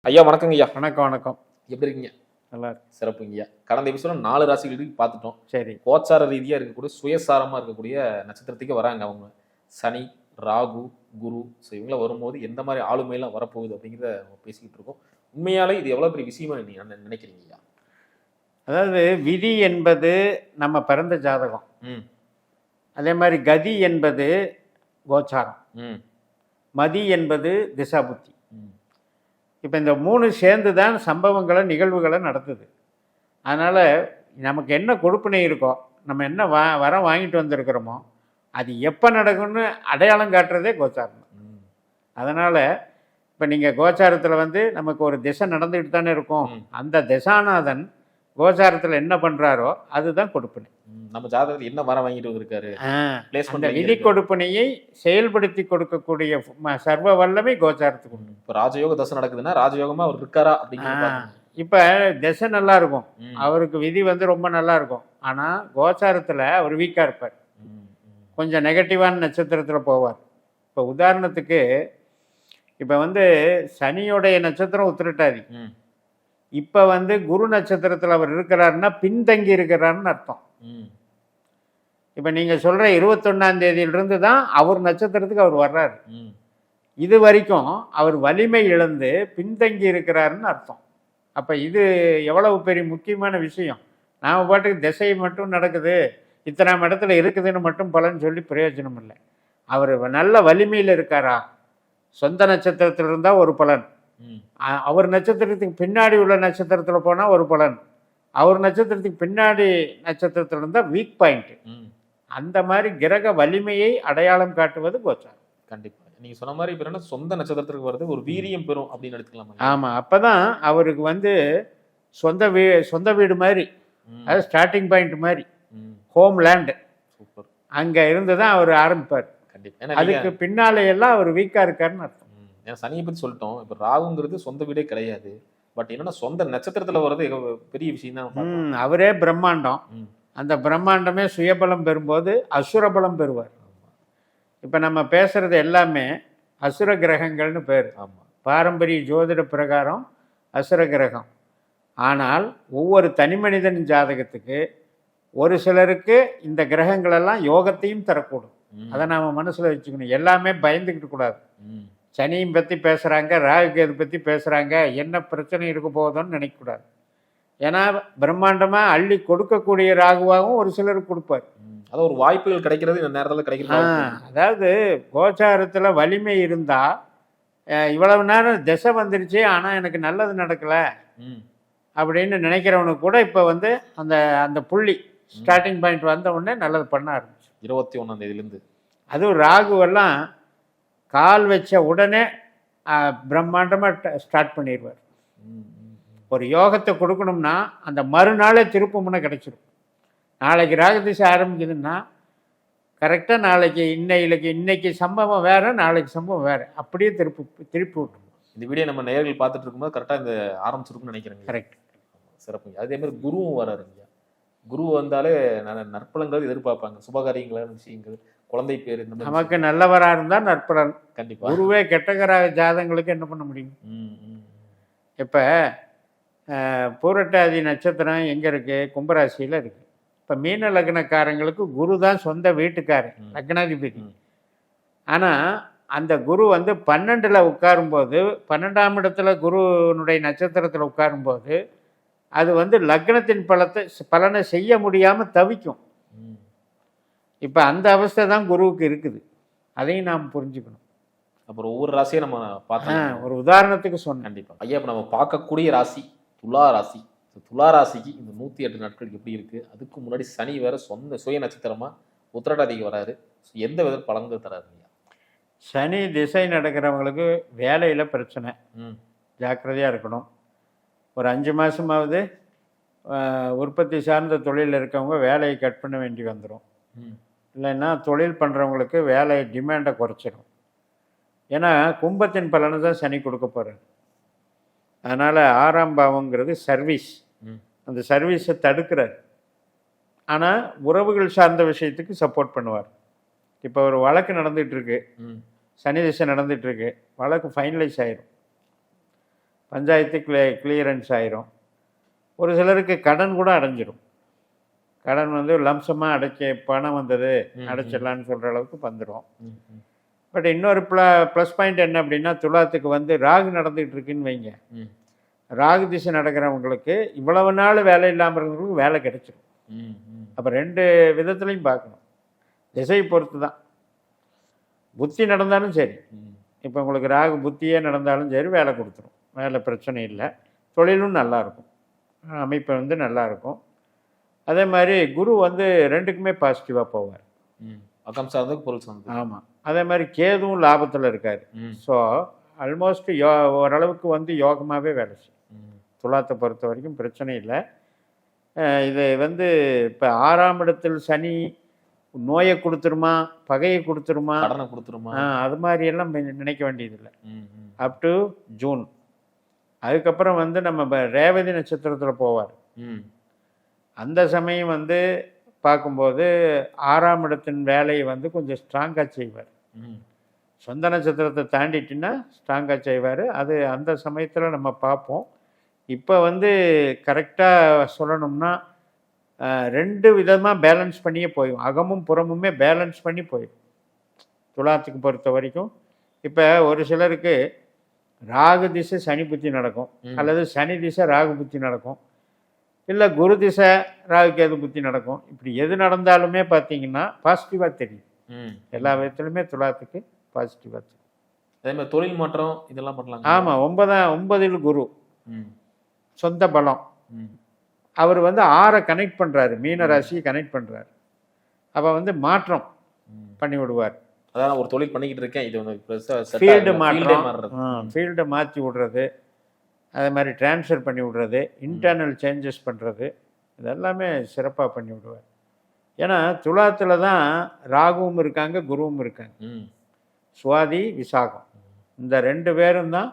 ஐயா வணக்கங்க ஐயா. வணக்கம் வணக்கம். எப்படி இருக்கீங்க? நல்லா இருக்கு. சிறப்புங்கய்யா. கடந்த எபிசோட 4 ராசிகளுக்கு பார்த்துட்டோம். சரி. கோச்சார ரீதியா இருக்கக்கூடிய சுயசாரமா இருக்கக்கூடிய நட்சத்திரத்துக்கு வராங்க அவங்க. சனி, ராகு, குரு. ஸோ இவங்களாம் வரும்போது எந்த மாதிரி ஆளுமையெல்லாம் வரப்போகுது அப்படிங்கிறத பேசிக்கிட்டு இருக்கோம். உண்மையாலே இது எவ்வளோ பெரிய விஷயமா நீங்க நினைக்கிறீங்க ஐயா? அதாவது விதி என்பது நம்ம பிறந்த ஜாதகம். அதே மாதிரி கதி என்பது கோச்சாரம். மதி என்பது திசாபுத்தி. இப்போ இந்த 3 சேர்ந்து தான் சம்பவங்களை நிகழ்வுகளை நடத்துது. அதனால் நமக்கு என்ன கொடுப்பினை இருக்கோ, நம்ம என்ன வரம் வாங்கிட்டு வந்திருக்கிறோமோ, அது எப்போ நடக்கும்னு அடையாளம் காட்டுறதே கோச்சாரம். அதனால் இப்போ நீங்கள் கோச்சாரத்தில் நமக்கு ஒரு திசை நடந்துக்கிட்டு தானே இருக்கும். அந்த திசாநாதன் கோச்சாரத்தில் என்ன பண்ணுறாரோ அதுதான் கொடுப்பினை. நம்ம ஜாதகத்தில் என்ன வரம் வாங்கிட்டு வந்திருக்காரு, அந்த விதி கொடுப்பினையை செயல்படுத்தி கொடுக்கக்கூடிய சர்வ வல்லமை கோச்சாரத்துக்கு உண்டு. இப்போ ராஜயோக தசை நடக்குதுன்னா ராஜயோகமாக அவர் இருக்காரா அப்படிங்கிற. இப்போ திசை நல்லா இருக்கும், அவருக்கு விதி ரொம்ப நல்லா இருக்கும். ஆனால் கோச்சாரத்தில் அவர் வீக்காக இருப்பார், கொஞ்சம் நெகட்டிவான நட்சத்திரத்தில் போவார். இப்போ உதாரணத்துக்கு இப்போ சனியோடைய நட்சத்திரம் உத்திரட்டாதி. இப்போ குரு நட்சத்திரத்தில் அவர் இருக்கிறாருன்னா பின்தங்கி இருக்கிறாருன்னு அர்த்தம். இப்போ நீங்கள் சொல்கிற 21ஆம் தேதியிலிருந்து தான் அவர் நட்சத்திரத்துக்கு அவர் வர்றாரு. இது வரைக்கும் அவர் வலிமை இழந்து பின்தங்கி இருக்கிறாருன்னு அர்த்தம். அப்போ இது எவ்வளவு பெரிய முக்கியமான விஷயம். நாம் பாட்டுக்கு திசை மட்டும் நடக்குது, இத்தனாம் இடத்துல இருக்குதுன்னு மட்டும் பலன் சொல்லி பிரயோஜனம் இல்லை. அவர் நல்ல வலிமையில் இருக்காரா, சொந்த நட்சத்திரத்தில் இருந்தால் ஒரு பலன், அவர் நட்சத்திரத்துக்கு பின்னாடி உள்ள நட்சத்திரத்தில் போனால் ஒரு பலன், அவர் நட்சத்திரத்துக்கு பின்னாடி நட்சத்திரத்தில் இருந்தால் வீக் பாயிண்ட். அந்த மாதிரி கிரக வலிமையை அடையாளம் காட்டுவது கோச்சாரம். கண்டிப்பாக நீங்கள் சொன்ன மாதிரி இப்போ என்ன சொந்த நட்சத்திரத்துக்கு வருது ஒரு வீரியம் பெறும் அப்படின்னு எடுத்துக்கலாமா? ஆமாம், அப்போ தான் அவருக்கு சொந்த வீடு மாதிரி, அது ஸ்டார்டிங் பாயிண்ட் மாதிரி, ஹோம் லேண்டு. சூப்பர். அங்கே இருந்து தான் அவர் ஆரம்பிப்பார். கண்டிப்பாக. அதுக்கு பின்னாலையெல்லாம் அவர் வீக்காக இருக்காருன்னு அர்த்தம். ஏன்னா சனியை பற்றி சொல்லிட்டோம். இப்போ ராகுங்கிறது சொந்த வீடே கிடையாது. பட் என்னன்னா சொந்த நட்சத்திரத்தில் வர்றது பெரிய விஷயம் தான். அவரே பிரம்மாண்டம். அந்த பிரம்மாண்டமே சுயபலம் பெறும்போது அசுரபலம் பெறுவார். இப்போ நம்ம பேசுறது எல்லாமே அசுர கிரகங்கள்னு பேர். பாரம்பரிய ஜோதிட பிரகாரம் அசுர கிரகம். ஆனால் ஒவ்வொரு தனி மனிதன் ஜாதகத்துக்கு ஒரு சிலருக்கு இந்த கிரகங்களெல்லாம் யோகத்தையும் தரக்கூடும். அதை நாம் மனசில் வச்சுக்கணும். எல்லாமே பயந்துக்கிட்டு கூடாது. சனியும் பற்றி பேசுகிறாங்க, ராகு கேது பற்றி பேசுகிறாங்க, என்ன பிரச்சனை இருக்க போகுதுன்னு நினைக்கக்கூடாது. ஏன்னா பிரம்மாண்டமாக அள்ளி கொடுக்கக்கூடிய ராகுவாகவும் ஒரு சிலருக்கு கொடுப்பார். அதாவது ஒரு வாய்ப்புகள் கிடைக்கிறது இந்த நேரத்தில் கிடைக்கிறது. அதாவது கோச்சாரத்தில் வலிமை இருந்தால் இவ்வளவு நேரம் திசை வந்துருச்சு ஆனால் எனக்கு நல்லது நடக்கலை அப்படின்னு நினைக்கிறவனுக்கு கூட இப்போ அந்த அந்த புள்ளி ஸ்டார்டிங் பாயிண்ட் வந்த உடனே நல்லது பண்ண ஆரம்பிச்சு. 21ஆம் தேதியிலேருந்து அதுவும் ராகுவெல்லாம் கால் வச்ச உடனே பிரம்மாண்டமாக ஸ்டார்ட் பண்ணிடுவார். ஒரு யோகத்தை கொடுக்கணும்னா அந்த மறுநாளே திருப்பு முனை கிடைச்சிடும். நாளைக்கு ராகு திசை ஆரம்பிக்குதுன்னா கரெக்டாக நாளைக்கு இன்னைக்கு சம்பவம் வேறு, நாளைக்கு சம்பவம் வேறு, அப்படியே திருப்பி விட்டுரும். இந்த வீடியோ நம்ம நேயர்கள் பார்த்துட்டு இருக்கும்போது கரெக்டாக இந்த ஆரம்பிச்சிருக்குன்னு நினைக்கிறேங்க. கரெக்ட். சிறப்புங்க. அதே மாதிரி குருவும் வராருங்க. குரு வந்தாலே நற்பலங்கள் எதிர்பார்ப்பாங்க, சுபகாரியங்களான விஷயங்கள், குழந்தை பேர். இந்த நமக்கு நல்லவராக இருந்தால் நற்பலன். கண்டிப்பாக. குருவே கெட்டகராக ஜாதங்களுக்கு என்ன பண்ண முடியும்? இப்போ பூரட்டாதி நட்சத்திரம் எங்கே இருக்குது? கும்பராசியில் இருக்குது. இப்போ மீன லக்னக்காரங்களுக்கு குரு தான் சொந்த வீட்டுக்காரன், லக்னாதிபதி. ஆனால் அந்த குரு 12ல் உட்காரும்போது, 12ஆம் இடத்துல குருனுடைய நட்சத்திரத்தில் உட்காரும்போது அது லக்னத்தின் பலனை செய்ய முடியாமல் தவிக்கும். இப்போ அந்த அவஸ்தை தான் குருவுக்கு இருக்குது. அதையும் நாம் புரிஞ்சுக்கணும். அப்புறம் ஒவ்வொரு ராசியை நம்ம பார்த்தோம். ஒரு உதாரணத்துக்கு சொன்னேன். கண்டிப்பாக ஐயா. இப்போ நம்ம பார்க்கக்கூடிய ராசி துலா ராசி. துலா ராசிக்கு இந்த 108 நாட்கள் எப்படி இருக்குது? அதுக்கு முன்னாடி சனி வேறு சொந்த சுய நட்சத்திரமாக உத்திரட்டாதிக்கு வராரு. எந்த வித பலன்கள் தராதுங்க? சனி திசை நடக்கிறவங்களுக்கு வேலையில் பிரச்சனை, ஜாக்கிரதையாக இருக்கணும். ஒரு 5 மாதமாவது உற்பத்தி சார்ந்த தொழிலில் இருக்கவங்க வேலையை கட் பண்ண வேண்டி வந்துடும். இல்லைன்னா தொழில் பண்ணுறவங்களுக்கு வேலை டிமாண்டை குறைச்சிடும். ஏன்னா கும்பத்தின் பலனை தான் சனி கொடுக்க போகிறார். அதனால் 6ஆம் பாவங்கிறது சர்வீஸ். அந்த சர்வீஸை தடுக்கிறார். ஆனால் உறவுகள் சார்ந்த விஷயத்துக்கு சப்போர்ட் பண்ணுவார். இப்போ ஒரு வழக்கு நடந்துகிட்ருக்கு, சனி திசை நடந்துகிட்ருக்கு, வழக்கு ஃபைனலைஸ் ஆயிடும். பஞ்சாயத்து கிளியரன்ஸ் ஆயிரும். ஒரு சிலருக்கு கடன் கூட அடைஞ்சிரும். கடன் வந்து லம்சமாக பணம் வந்தது அடைச்சிடலான்னு சொல்கிற அளவுக்கு வந்துடும். பட் இன்னொரு ப்ளஸ் பாயிண்ட் என்ன அப்படின்னா, துலாத்துக்கு வந்து ராகு நடந்துகிட்டு இருக்குன்னு வைங்க. ராகு திசை நடக்கிறவங்களுக்கு இவ்வளவு நாள் வேலை இல்லாமல் இருக்கிறவங்களுக்கு வேலை கிடைச்சிடும். அப்போ 2 விதத்துலையும் பார்க்கணும். திசையை பொறுத்து தான். புத்தி நடந்தாலும் சரி, இப்போ உங்களுக்கு ராகு புத்தியே நடந்தாலும் சரி வேலை கொடுத்துரும். வேலை பிரச்சனை இல்லை. தொழிலும் நல்லாயிருக்கும். அமைப்பு வந்து நல்லாயிருக்கும். அதே மாதிரி குரு வந்து 2க்குமே பாசிட்டிவாக போவார். அகம் சார்ந்த பொருள் சார்ந்து. ஆமாம். அதே மாதிரி கேதுவும் லாபத்தில் இருக்கார். ஸோ ஆல்மோஸ்ட் ஓரளவுக்கு வந்து யோகமாகவே வேலை செய்யும். துலாத்தை பொறுத்த வரைக்கும் பிரச்சனை இல்லை. இது வந்து இப்போ 6ஆம் இடத்தில் சனி நோயை கொடுத்துருமா, பகையை கொடுத்துருமா, கடனை கொடுத்துருமா, அது மாதிரி எல்லாம் நினைக்க வேண்டியதில்லை. Up to June. அதுக்கப்புறம் வந்து நம்ம ரேவதி நட்சத்திரத்தில் போவார். அந்த சமயம் வந்து பார்க்கும்போது 6ஆம் இடத்தின் வேலையை வந்து கொஞ்சம் ஸ்ட்ராங்காக செய்வார். சொந்த நட்சத்திரத்தை தாண்டிட்டுன்னா ஸ்ட்ராங்காக செய்வார். அது அந்த சமயத்தில் நம்ம பார்ப்போம். இப்போ வந்து கரெக்டாக சொல்லணும்னா 2 விதமாக பேலன்ஸ் பண்ணியே போயிடும். அகமும் புறமுமே பேலன்ஸ் பண்ணி போயிடும் துலாத்துக்கு பொறுத்த வரைக்கும். இப்போ ஒரு சிலருக்கு ராகு திசை சனி புத்தி நடக்கும், அல்லது சனி திசை ராகு புத்தி நடக்கும், இல்லை குரு திசை ராகு கேது புத்தி நடக்கும். இப்படி எது நடந்தாலுமே பார்த்தீங்கன்னா பாசிட்டிவாக தெரியும். எல்லா விதத்துலையுமே துலாத்துக்கு பாசிட்டிவாக தெரியும். அதே மாதிரி தொழில் மாற்றம் இதெல்லாம் பண்ணலாம். ஆமாம். 9இல் குரு சொந்த பலம். அவர் வந்து 6 கனெக்ட் பண்ணுறாரு, மீன ராசியை கனெக்ட் பண்ணுறாரு. அப்போ வந்து மாற்றம் பண்ணி விடுவார். அதான் ஒரு தொழில் பண்ணிக்கிட்டு இருக்கேன், இது வந்து ஃபீல்டு மாற்றம், ஃபீல்டை மாற்றி விடுறது, அதே மாதிரி டிரான்ஸ்ஃபர் பண்ணி விடுறது, இன்டர்னல் சேஞ்சஸ் பண்ணுறது, இதெல்லாமே சிறப்பாக பண்ணி விடுவார். ஏன்னா துலாத்தில் தான் ராகுவும் இருக்காங்க, குருவும் இருக்காங்க. சுவாதி விசாகம் இந்த 2 பேரும் தான்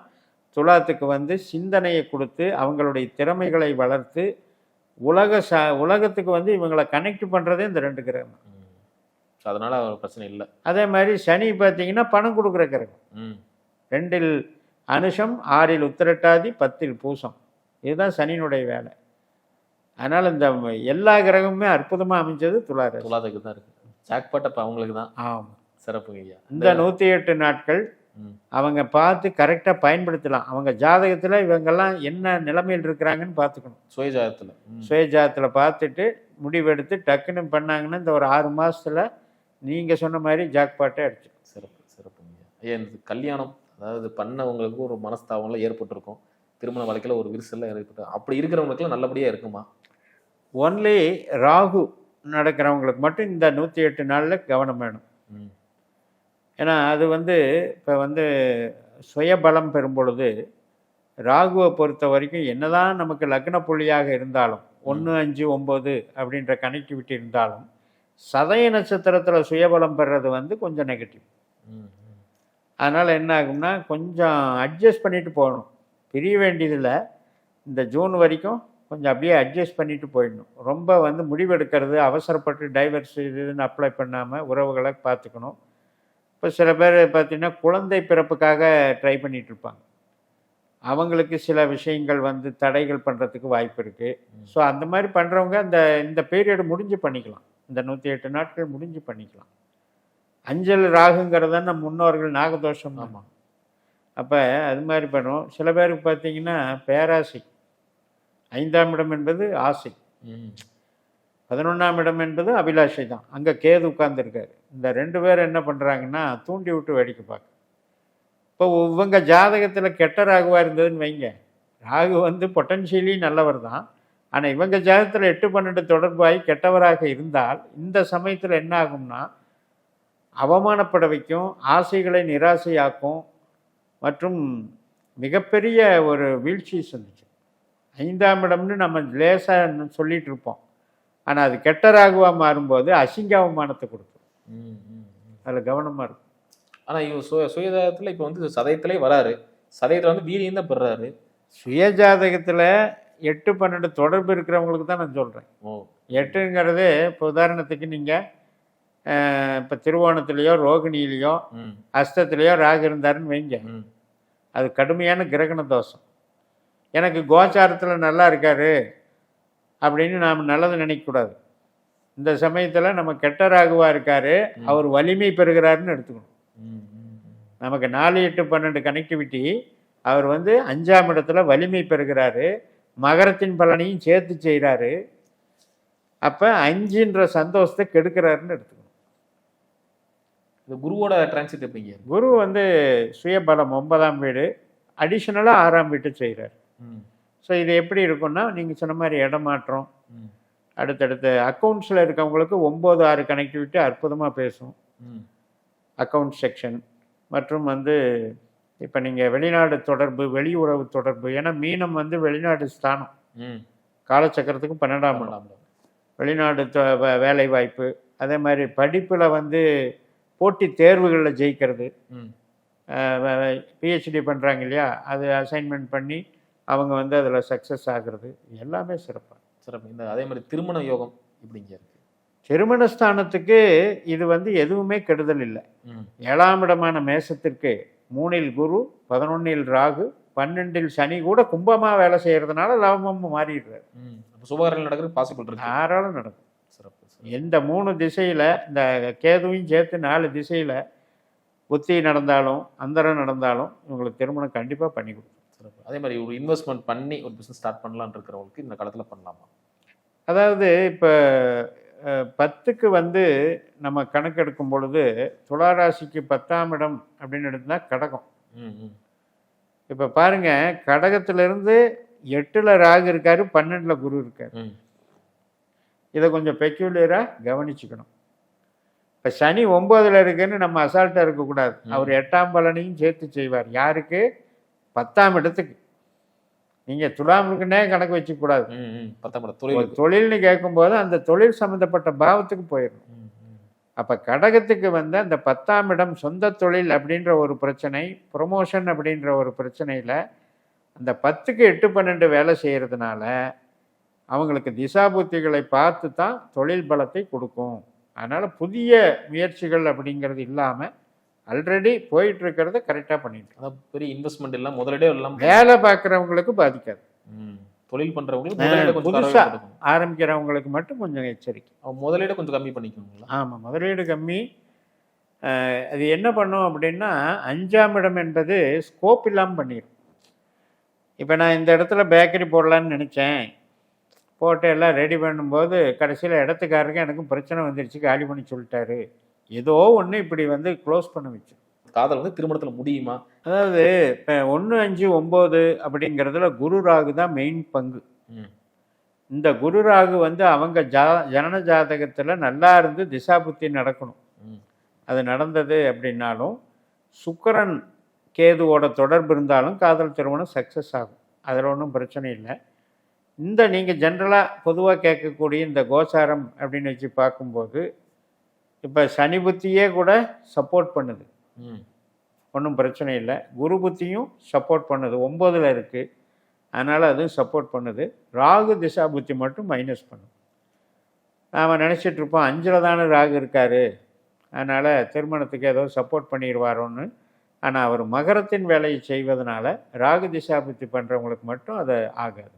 துலாத்துக்கு வந்து சிந்தனையை கொடுத்து அவங்களுடைய திறமைகளை வளர்த்து உலகத்துக்கு வந்து இவங்களை கனெக்ட் பண்ணுறதே இந்த 2 கிரகம். அதனால பிரச்சனை இல்லை. அதே மாதிரி சனி பார்த்தீங்கன்னா பணம் கொடுக்குற கிரகம். 2இல் அனுஷம், 6இல் உத்திரட்டாதி, 10இல் பூசம். இதுதான் சனியினுடைய வேலை. அதனால் இந்த எல்லா கிரகமுமே அற்புதமாக அமைஞ்சது துலாத்துக்கு தான் இருக்குது. ஜாக்பாட் அப்போ அவங்களுக்கு தான். ஆமாம், சிறப்பு ஐயா. இந்த 108 நாட்கள் அவங்க பார்த்து கரெக்டாக பயன்படுத்தலாம். அவங்க ஜாதகத்தில் இவங்கெல்லாம் என்ன நிலைமையில் இருக்கிறாங்கன்னு பார்த்துக்கணும். சுயஜாதத்தில் பார்த்துட்டு முடிவெடுத்து டக்குன்னு பண்ணாங்கன்னா இந்த ஒரு 6 மாதத்தில் நீங்கள் சொன்ன மாதிரி ஜாக்பாட்டை அடிச்சு. சிறப்பு சிறப்பு ஐயா. இந்த கல்யாணம் அதாவது பண்ணவங்களுக்கு ஒரு மனஸ்தாபங்கள்லாம் ஏற்பட்டிருக்கும், திருமண வாழ்க்கையில் ஒரு விரிசல்லாம் ஏற்பட்டு, அப்படி இருக்கிறவங்களுக்குலாம் நல்லபடியாக இருக்குமா? ஒன்லி ராகு நடக்கிறவங்களுக்கு மட்டும் இந்த 108 நாளில் கவனம் வேணும். ஏன்னா அது வந்து இப்போ வந்து சுயபலம் பெறும் பொழுது ராகுவை பொறுத்த வரைக்கும் என்னதான் நமக்கு லக்ன புள்ளியாக இருந்தாலும் 1, 5, 9 அப்படின்ற கனெக்டிவிட்டி இருந்தாலும் சதய நட்சத்திரத்தில் சுயபலம் பெறுறது வந்து கொஞ்சம் நெகட்டிவ். அதனால் என்ன ஆகும்னா கொஞ்சம் அட்ஜஸ்ட் பண்ணிட்டு போகணும். பிரிய வேண்டியதில் இந்த ஜூன் வரைக்கும் கொஞ்சம் அப்படியே அட்ஜஸ்ட் பண்ணிட்டு போயிடணும். ரொம்ப வந்து முடிவெடுக்கிறது அவசரப்பட்டு டைவர்ஸ் இதுன்னு அப்ளை பண்ணாமல் உறவுகளை பார்த்துக்கணும். இப்போ சில பேர் பார்த்திங்கன்னா குழந்தை பிறப்புக்காக ட்ரை பண்ணிகிட்ருப்பாங்க. அவங்களுக்கு சில விஷயங்கள் வந்து தடைகள் பண்ணுறதுக்கு வாய்ப்பு இருக்குது. ஸோ அந்த மாதிரி பண்ணுறவங்க இந்த பீரியடு முடிஞ்சு பண்ணிக்கலாம். இந்த 108 நாட்கள் முடிஞ்சு பண்ணிக்கலாம். அஞ்சல் ராகுங்கிறது தான் நம்ம முன்னோர்கள் நாகதோஷம். ஆமாம். அப்போ அது மாதிரி பண்ணுவோம். சில பேருக்கு பார்த்திங்கன்னா பேராசை. 5ஆம் இடம் என்பது ஆசை, 11ஆம் இடம் என்பது அபிலாஷை தான். அங்கே கேது உட்கார்ந்துருக்காரு. இந்த 2 பேர் என்ன பண்ணுறாங்கன்னா தூண்டி விட்டு வேடிக்கை பார்க்க. இப்போ இவங்க ஜாதகத்தில் கெட்ட ராகுவாக இருந்ததுன்னு வைங்க, ராகு வந்து பொட்டன்ஷியலி நல்லவர் தான், ஆனால் இவங்க ஜாதகத்தில் 8, 12 தொடர்பாகி கெட்டவராக இருந்தால் இந்த சமயத்தில் என்ன ஆகும்னா அவமானப்பட வைக்கும், ஆசைகளை நிராசையாக்கும், மற்றும் மிகப்பெரிய ஒரு வீழ்ச்சி சந்திச்சு. 5ஆம் இடம்னு நம்ம லேசாக சொல்லிகிட்டு இருப்போம், ஆனால் அது கெட்ட ராகுவாக மாறும்போது அசிங்க அவமானத்தை கொடுக்கும். அதில் கவனமாக இருக்கும். ஆனால் இவங்க சுயஜாதகத்தில் இப்போ வந்து சதயத்திலே வராரு, சதயத்தில் வந்து வீரியம் தான் பெறாரு. சுயஜாதகத்தில் 8, 12 தொடர்பு இருக்கிறவங்களுக்கு தான் நான் சொல்கிறேன். 8ங்கிறது இப்போ உதாரணத்துக்கு நீங்கள் இப்போ திருவோணத்துலேயோ ரோகிணியிலையோ அஸ்தத்துலேயோ ராகு இருந்தாருன்னு வைங்க, அது கடுமையான கிரகண தோஷம். எனக்கு கோச்சாரத்தில் நல்லா இருக்காரு அப்படின்னு நாம் நல்லது நினைக்கக்கூடாது. இந்த சமயத்தில் நம்ம கெட்ட ராகுவாக இருக்காரு, அவர் வலிமை பெறுகிறாருன்னு எடுத்துக்கணும். நமக்கு 4, 8, 12 கனெக்டிவிட்டி, அவர் வந்து 5ஆம் இடத்துல வலிமை பெறுகிறாரு, மகரத்தின் பலனையும் சேர்த்து செய்கிறாரு. அப்போ 5ன்ற சந்தோஷத்தை கெடுக்கிறாருன்னு எடுத்துக்கணும். இந்த குருவோட டிரான்சிட் எப்படிங்க? குரு வந்து சுயபலம் 9ஆம் வீடு, அடிஷ்னலாக 6ஆம் வீட்டை செய்கிறார். ஸோ இது எப்படி இருக்குன்னா, நீங்கள் சொன்ன மாதிரி இடமாற்றம், அடுத்தடுத்த அக்கௌண்ட்ஸில் இருக்கவங்களுக்கு 9, 6 கனெக்டிவிட்டி அற்புதமாக பேசும். அக்கௌண்ட் செக்ஷன் மற்றும் வந்து இப்போ நீங்கள் வெளிநாடு தொடர்பு, வெளியுறவு தொடர்பு, ஏன்னா மீனம் வந்து வெளிநாடு ஸ்தானம், காலச்சக்கரத்துக்கும் 12ஆம் இடம், வெளிநாடு வேலை வாய்ப்பு, அதே மாதிரி படிப்பில் வந்து போட்டி தேர்வுகளில் ஜெயிக்கிறது, பிஹெச்டி பண்ணுறாங்க இல்லையா, அது அசைன்மெண்ட் பண்ணி அவங்க வந்து அதில் சக்ஸஸ் ஆகிறது, எல்லாமே சிறப்பு. இந்த அதே மாதிரி திருமண யோகம் இப்படிங்க இருக்கு. திருமணஸ்தானத்துக்கு இது வந்து எதுவுமே கெடுதல் இல்லை. 7ஆம் இடமான மேசத்திற்கு 3ல் குரு, 11ல் ராகு, 12ல் சனி கூட கும்பமாக வேலை செய்கிறதுனால லாபமும் மாறிடுறாரு. சுபகாரம் நடக்கிறது பாசிபிள் இருக்கு, யாராலும் நடக்கும். சிறப்பு. எந்த 3 திசையில், இந்த கேதுவையும் சேர்த்து 4 திசையில் புத்தி நடந்தாலும் அந்தரம் நடந்தாலும் இவங்களுக்கு திருமணம் கண்டிப்பாக பண்ணி கொடுக்கும். சிறப்பு. அதே மாதிரி ஒரு இன்வெஸ்ட்மெண்ட் பண்ணி ஒரு பிஸ்னஸ் ஸ்டார்ட் பண்ணலான்னு இருக்கிறவங்களுக்கு இந்த காலத்தில் பண்ணலாமா? அதாவது இப்போ 10க்கு வந்து நம்ம கணக்கெடுக்கும் பொழுது துளாராசிக்கு 10ஆம் இடம் அப்படின்னு எடுத்தால் கடகம். இப்போ பாருங்க, கடகத்திலிருந்து 8ல் ராகு இருக்காரு, 12ல் குரு இருக்காரு. இதை கொஞ்சம் பெக்யூலியராக கவனிச்சுக்கணும். இப்போ சனி 9ல் இருக்குன்னு நம்ம அசால்ட்டாக இருக்கக்கூடாது. அவர் 8ஆம் பலனையும் சேர்த்து செய்வார். யாருக்கு? 10ஆம் இடத்துக்கு. நீங்கள் துலாமுக்குன்னே கணக்கு வச்சுக்கூடாது. தொழில்னு கேட்கும்போது அந்த தொழில் சம்மந்தப்பட்ட பாவத்துக்கு போயிடணும். அப்போ கடகத்துக்கு வந்து அந்த 10ஆம் இடம் சொந்த தொழில் அப்படின்ற ஒரு பிரச்சனை, ப்ரொமோஷன் அப்படின்ற ஒரு பிரச்சனையில் அந்த 10க்கு 8, 12 வேலை செய்கிறதுனால அவங்களுக்கு திசாபுத்திகளை பார்த்து தான் தொழில் பலத்தை கொடுக்கும். அதனால் புதிய முயற்சிகள் அப்படிங்கிறது இல்லாமல் ஆல்ரெடி போயிட்டு இருக்கிறத கரெக்டாக பண்ணிட்டு, அதான் பெரிய இன்வெஸ்ட்மெண்ட் எல்லாம் முதலீடே எல்லாம் வேலை பார்க்குறவங்களுக்கு பாதிக்காது. தொழில் பண்ணுறவங்களுக்கு புதுசாக ஆரம்பிக்கிறவங்களுக்கு மட்டும் கொஞ்சம் எச்சரிக்கை. முதலீடு கொஞ்சம் கம்மி பண்ணிக்கணுங்களா? ஆமாம், முதலீடு கம்மி. அது என்ன பண்ணும் அப்படின்னா, 5ஆம் இடம் என்பது ஸ்கோப் இல்லாமல் பண்ணிடும். இப்போ நான் இந்த இடத்துல பேக்கரி போடலான்னு நினச்சேன், போட்டு எல்லாம் ரெடி பண்ணும்போது கடைசியில் இடத்துக்காரருக்கு எனக்கும் பிரச்சனை வந்துடுச்சு, காலி பண்ணி சொல்லிட்டாரு. ஏதோ ஒன்று இப்படி வந்து க்ளோஸ் பண்ண வச்சு. காதல் வந்து திருமணத்தில் முடியுமா? அதாவது இப்போ 1, 5, 9 அப்படிங்கிறதுல குரு ராகு தான் மெயின் பங்கு. இந்த குரு ராகு வந்து அவங்க ஜனன ஜாதகத்தில் நல்லா இருந்து திசாபுத்தி நடக்கணும். அது நடந்தது அப்படின்னாலும் சுக்கிரன் கேதுவோட தொடர்பு இருந்தாலும் காதல் திருமணம் சக்ஸஸ் ஆகும். அதில் ஒன்றும் பிரச்சனை இல்லை. இந்த நீங்கள் ஜென்ரலாக பொதுவாக கேட்கக்கூடிய இந்த கோசாரம் அப்படின்னு வச்சு பார்க்கும்போது இப்போ சனி புத்தியே கூட சப்போர்ட் பண்ணுது, ஒன்றும் பிரச்சனை இல்லை. குரு புத்தியும் சப்போர்ட் பண்ணுது, 9ல் இருக்குது, அதனால் அதுவும் சப்போர்ட் பண்ணுது. ராகு திசா புத்தி மட்டும் மைனஸ் பண்ணும். நாம் நினச்சிட்ருப்போம் 5ல் தானே ராகு இருக்கார், அதனால் திருமணத்துக்கு ஏதோ சப்போர்ட் பண்ணிடுவாரோன்னு. ஆனால் அவர் மகரத்தின் வேலையை செய்வதனால ராகு திசா புத்தி பண்ணுறவங்களுக்கு மட்டும் அது ஆகாது.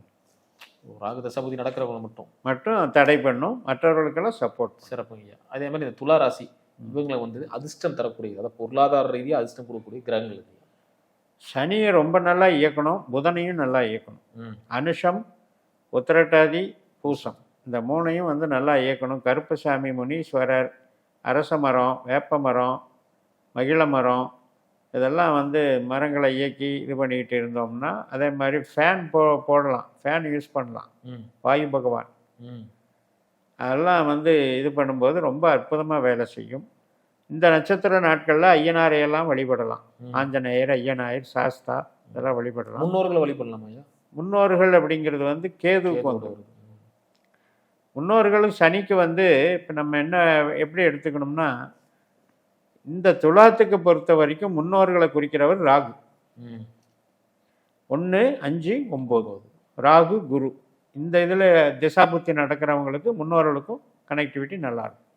ராகு தசாபதி நடக்கிறவங்க மட்டும் தடை பண்ணும், மற்றவர்களுக்கெல்லாம் சப்போர்ட். சிறப்புங்க. அதே மாதிரி இந்த துளாராசி இவங்களை வந்து அதிர்ஷ்டம் தரக்கூடிய, அதாவது பொருளாதார ரீதியாக அதிர்ஷ்டம் கொடுக்கக்கூடிய கிரகங்கள் இருக்கு. சனியை ரொம்ப நல்லா இயக்கணும், புதனையும் நல்லா இயக்கணும். அனுஷம், உத்திரட்டாதி, பூசம் இந்த 3ஐயும் வந்து நல்லா இயக்கணும். கருப்பசாமி, முனீஸ்வரர், அரச மரம், வேப்ப மரம், மகிழ மரம், இதெல்லாம் வந்து மரங்களை இயக்கி இது பண்ணிக்கிட்டு இருந்தோம்னா, அதே மாதிரி ஃபேன் போடலாம், ஃபேன் யூஸ் பண்ணலாம், வாயு பகவான் அதெல்லாம் வந்து இது பண்ணும்போது ரொம்ப அற்புதமாக வேலை செய்யும். இந்த நட்சத்திர நாட்களில் ஐயனாரையெல்லாம் வழிபடலாம். ஆஞ்சநேயர், ஐயனாயர், சாஸ்தா இதெல்லாம் வழிபடலாம். முன்னோர்களை வழிபடலாம் ஐயா. முன்னோர்கள் அப்படிங்கிறது வந்து கேதுவுக்கு வந்து, முன்னோர்களும் சனிக்கு வந்து இப்போ நம்ம என்ன எப்படி எடுத்துக்கணும்னா, இந்த துலாத்துக்கு பொறுத்த வரைக்கும் முன்னோர்களை குறிக்கிறவர் ராகு. 1, 5, 9 ராகு குரு. இந்த இதில் திசாபுத்தி நடக்கிறவங்களுக்கு முன்னோர்களுக்கும் கனெக்டிவிட்டி நல்லாயிருக்கும்.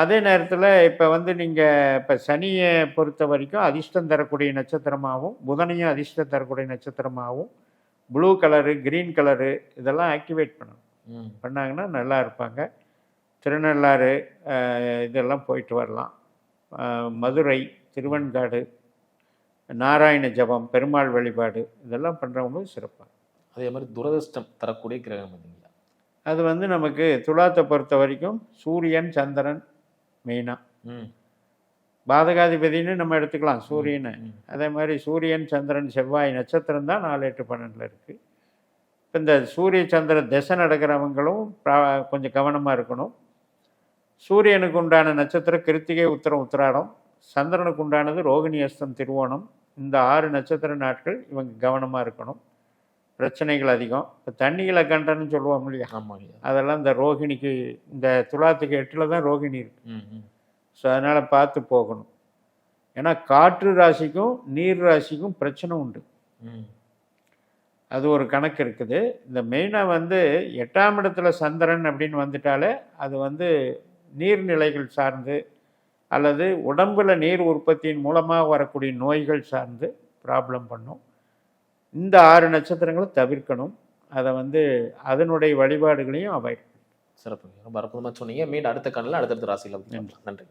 அதே நேரத்தில் இப்போ வந்து நீங்கள் இப்போ சனியை பொறுத்த வரைக்கும் அதிர்ஷ்டம் தரக்கூடிய நட்சத்திரமாகவும் புதனையும் அதிர்ஷ்டம் தரக்கூடிய நட்சத்திரமாகவும் ப்ளூ கலரு க்ரீன் கலரு இதெல்லாம் ஆக்டிவேட் பண்ணணும். பண்ணாங்கன்னா நல்லா இருப்பாங்க. திருநள்ளாறு இதெல்லாம் போயிட்டு வரலாம். மதுரை, திருவெண்காடு, நாராயண ஜபம், பெருமாள் வழிபாடு இதெல்லாம் பண்ணுறவங்க சிறப்பாக. அதே மாதிரி துரதிர்ஷ்டம் தரக்கூடிய கிரகம் பார்த்தீங்களா? அது வந்து நமக்கு துலாத்தை பொறுத்த வரைக்கும் சூரியன் சந்திரன் மெயினாக பாதகாதிபதினு நம்ம எடுத்துக்கலாம் சூரியனை. அதே மாதிரி சூரியன் சந்திரன் செவ்வாய் நட்சத்திரம் தான் 4, 8, 12 இருக்குது. இப்போ இந்த சூரிய சந்திர திசை நடக்கிறவங்களும் கொஞ்சம் கவனமாக இருக்கணும். சூரியனுக்கு உண்டான நட்சத்திரம் கிருத்திகை, உத்திரம், உத்திராடம். சந்திரனுக்கு உண்டானது ரோகிணி, அஸ்தம், திருவோணம். இந்த 6 நட்சத்திர நாட்கள் இவங்க கவனமாக இருக்கணும். பிரச்சனைகள் அதிகம். இப்போ தண்ணிகளை கண்டன்னு சொல்லுவாங்க இல்லையா? ஆமாங்க. அதெல்லாம் இந்த ரோகிணிக்கு, இந்த துலாத்துக்கு 8ல் தான் ரோகிணி இருக்குது. ஸோ அதனால் பார்த்து போகணும். ஏன்னா காற்று ராசிக்கும் நீர் ராசிக்கும் பிரச்சனை உண்டு. அது ஒரு கணக்கு இருக்குது. இந்த மெயினாக வந்து 8ஆம் இடத்துல சந்திரன் அப்படின்னு வந்துட்டாலே அது வந்து நீர்நிலைகள் சார்ந்து அல்லது உடம்பில் நீர் உற்பத்தியின் மூலமாக வரக்கூடிய நோய்கள் சார்ந்து ப்ராப்ளம் பண்ணும். இந்த 6 நட்சத்திரங்களும் தவிர்க்கணும். அதை வந்து அதனுடைய வழிபாடுகளையும் அவாய்ட். சிறப்புங்க. ரொம்ப அற்புதமாக சொன்னீங்க. மீண்டும் அடுத்த காணொளியில் அடுத்தடுத்த ராசியில். நன்றி.